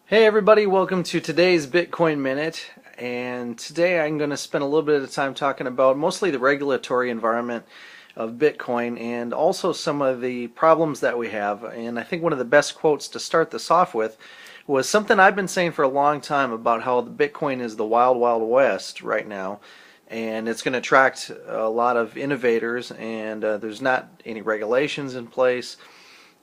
Hey everybody, welcome to today's Bitcoin Minute. And today I'm going to spend a little bit of time talking about mostly the regulatory environment of Bitcoin and also some of the problems that we have. And I think one of the best quotes to start this off with was something I've been saying for a long time about how the Bitcoin is the wild, wild west right now. And it's going to attract a lot of innovators, and there's not any regulations in place,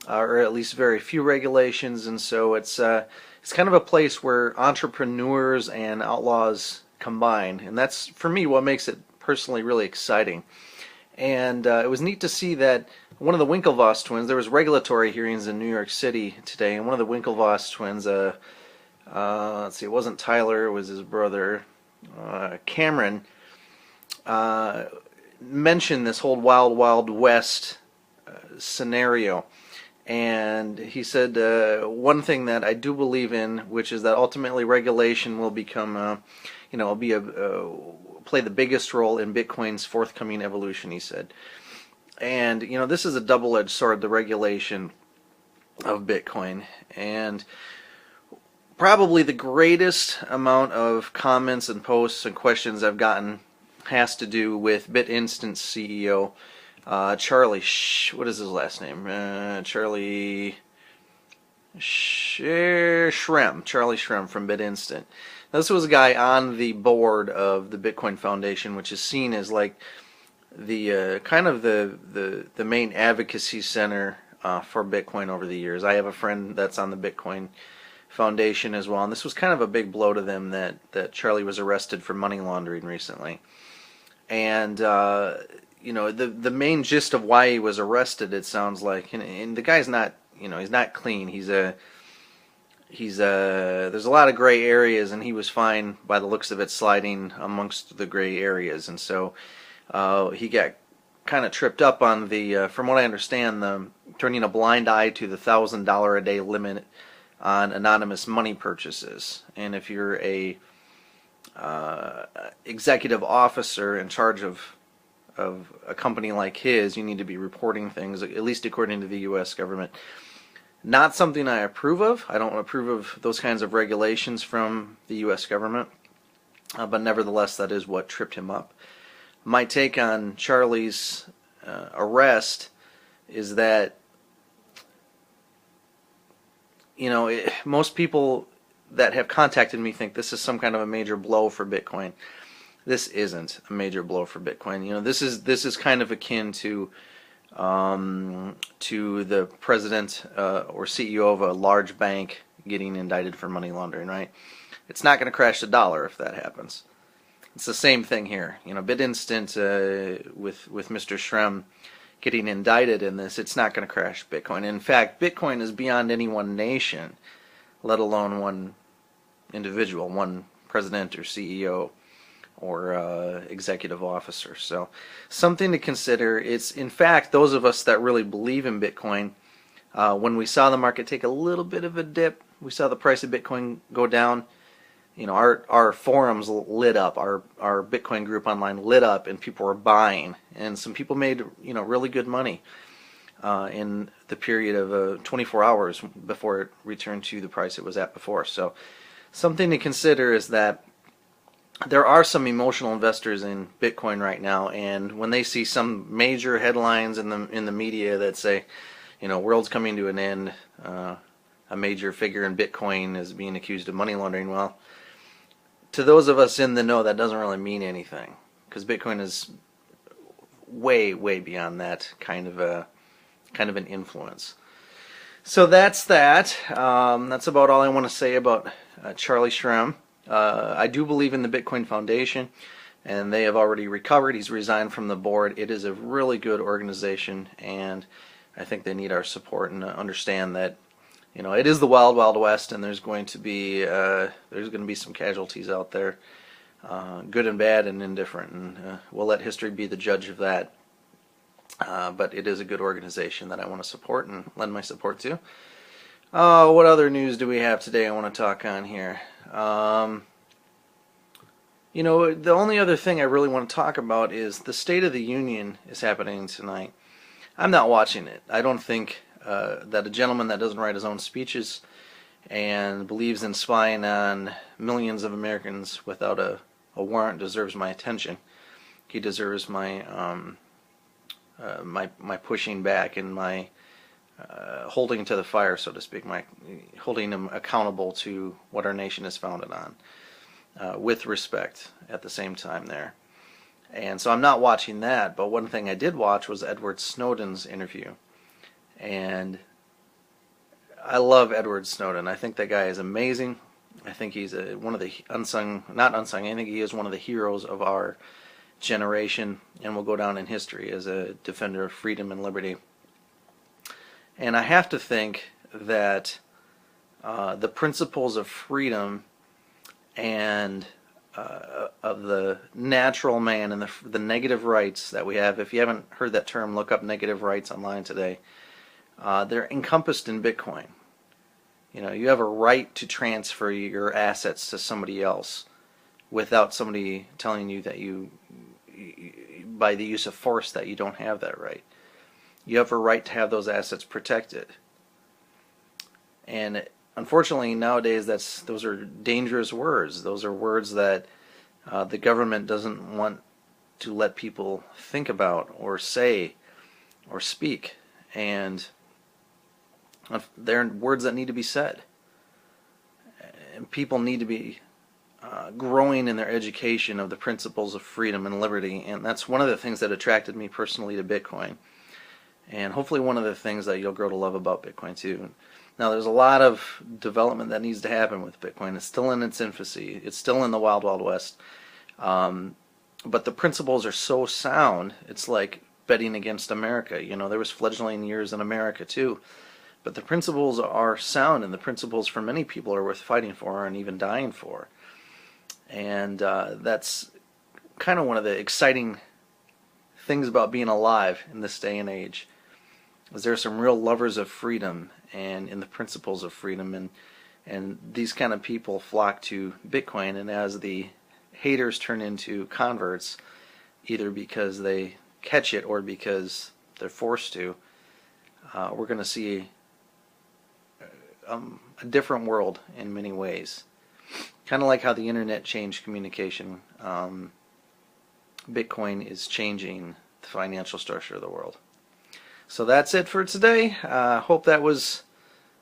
or at least very few regulations, and so it's kind of a place where entrepreneurs and outlaws combine, and that's for me what makes it personally really exciting. And it was neat to see that one of the Winklevoss twins. There was regulatory hearings in New York City today, and one of the Winklevoss twins, let's see, it wasn't Tyler, it was his brother, Cameron, mentioned this whole wild, wild west scenario. And he said one thing that I do believe in, which is that ultimately regulation will become, play the biggest role in Bitcoin's forthcoming evolution, he said. And, this is a double-edged sword, the regulation of Bitcoin. And probably the greatest amount of comments and posts and questions I've gotten has to do with BitInstant's CEO, Charlie, what is his last name? Charlie Shrem from BitInstant. Now, this was a guy on the board of the Bitcoin Foundation, which is seen as like the kind of the main advocacy center for Bitcoin over the years. I have a friend that's on the Bitcoin Foundation as well, and this was kind of a big blow to them that Charlie was arrested for money laundering recently. And the main gist of why he was arrested, it sounds like, and the guy's not, he's not clean. There's a lot of gray areas, and he was fine by the looks of it, sliding amongst the gray areas. And so he got kind of tripped up on from what I understand, the turning a blind eye to the $1,000 a day limit on anonymous money purchases. And if you're a executive officer in charge of a company like his, you need to be reporting things, at least according to the U.S. government. Not something I approve of. I don't approve of those kinds of regulations from the U.S. government, but nevertheless, that is what tripped him up. My take on Charlie's arrest is that, most people that have contacted me think this is some kind of a major blow for Bitcoin. This isn't a major blow for Bitcoin. This is kind of akin to the president or CEO of a large bank getting indicted for money laundering, right? It's not going to crash the dollar if that happens. It's the same thing here. BitInstant with Mr. Shrem getting indicted in this, it's not going to crash Bitcoin. In fact, Bitcoin is beyond any one nation, let alone one individual, one president or CEO or executive officer. So something to consider. It's, in fact, those of us that really believe in Bitcoin, when we saw the market take a little bit of a dip, we saw the price of Bitcoin go down, our forums lit up, our Bitcoin group online lit up, and people were buying, and some people made really good money in the period of 24 hours before it returned to the price it was at before. So something to consider is that there are some emotional investors in Bitcoin right now, and when they see some major headlines in the media that say, world's coming to an end, a major figure in Bitcoin is being accused of money laundering, well, to those of us in the know, that doesn't really mean anything, because Bitcoin is way, way beyond that kind of an influence. So that's that. That's about all I want to say about Charlie Shrem. I do believe in the Bitcoin Foundation, and they have already recovered. He's resigned from the board. It is a really good organization, and I think they need our support and understand that it is the wild, wild west, and there's going to be some casualties out there, good and bad and indifferent, and we'll let history be the judge of that. But it is a good organization that I want to support and lend my support to. What other news do we have today I want to talk on here? The only other thing I really want to talk about is the State of the Union is happening tonight. I'm not watching it. I don't think that a gentleman that doesn't write his own speeches and believes in spying on millions of Americans without a warrant deserves my attention. He deserves my my pushing back and my holding to the fire, so to speak, my holding him accountable to what our nation is founded on, with respect at the same time there. And so I'm not watching that, but one thing I did watch was Edward Snowden's interview. And I love Edward Snowden. I think that guy is amazing. I think he's one of the unsung, not unsung, I think he is one of the heroes of our generation and will go down in history as a defender of freedom and liberty. And I have to think that the principles of freedom and of the natural man and the negative rights that we have, if you haven't heard that term, look up negative rights online today. They're encompassed in Bitcoin. You know, you have a right to transfer your assets to somebody else without somebody telling you that by the use of force, that you don't have that right. You have a right to have those assets protected. And unfortunately nowadays those are dangerous words. Those are words that the government doesn't want to let people think about or say or speak. And they're words that need to be said. And people need to be growing in their education of the principles of freedom and liberty. And that's one of the things that attracted me personally to Bitcoin. And hopefully one of the things that you'll grow to love about Bitcoin too. Now there's a lot of development that needs to happen with Bitcoin. It's still in its infancy. It's still in the wild, wild west. But the principles are so sound, it's like betting against America. You know, there was fledgling years in America too. But the principles are sound, and the principles for many people are worth fighting for and even dying for. And that's kind of one of the exciting things about being alive in this day and age. Is there are some real lovers of freedom and in the principles of freedom, and these kind of people flock to Bitcoin, and as the haters turn into converts, either because they catch it or because they're forced to, we're going to see a different world in many ways. Kind of like how the internet changed communication, Bitcoin is changing the financial structure of the world. So that's it for today. Hope that was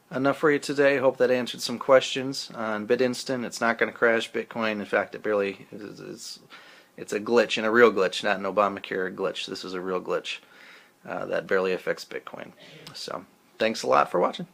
enough for you today. Hope that answered some questions on BitInstant. It's not going to crash Bitcoin. In fact, it barely is. It's a glitch, and a real glitch, not an Obamacare glitch. This is a real glitch that barely affects Bitcoin. So thanks a lot for watching.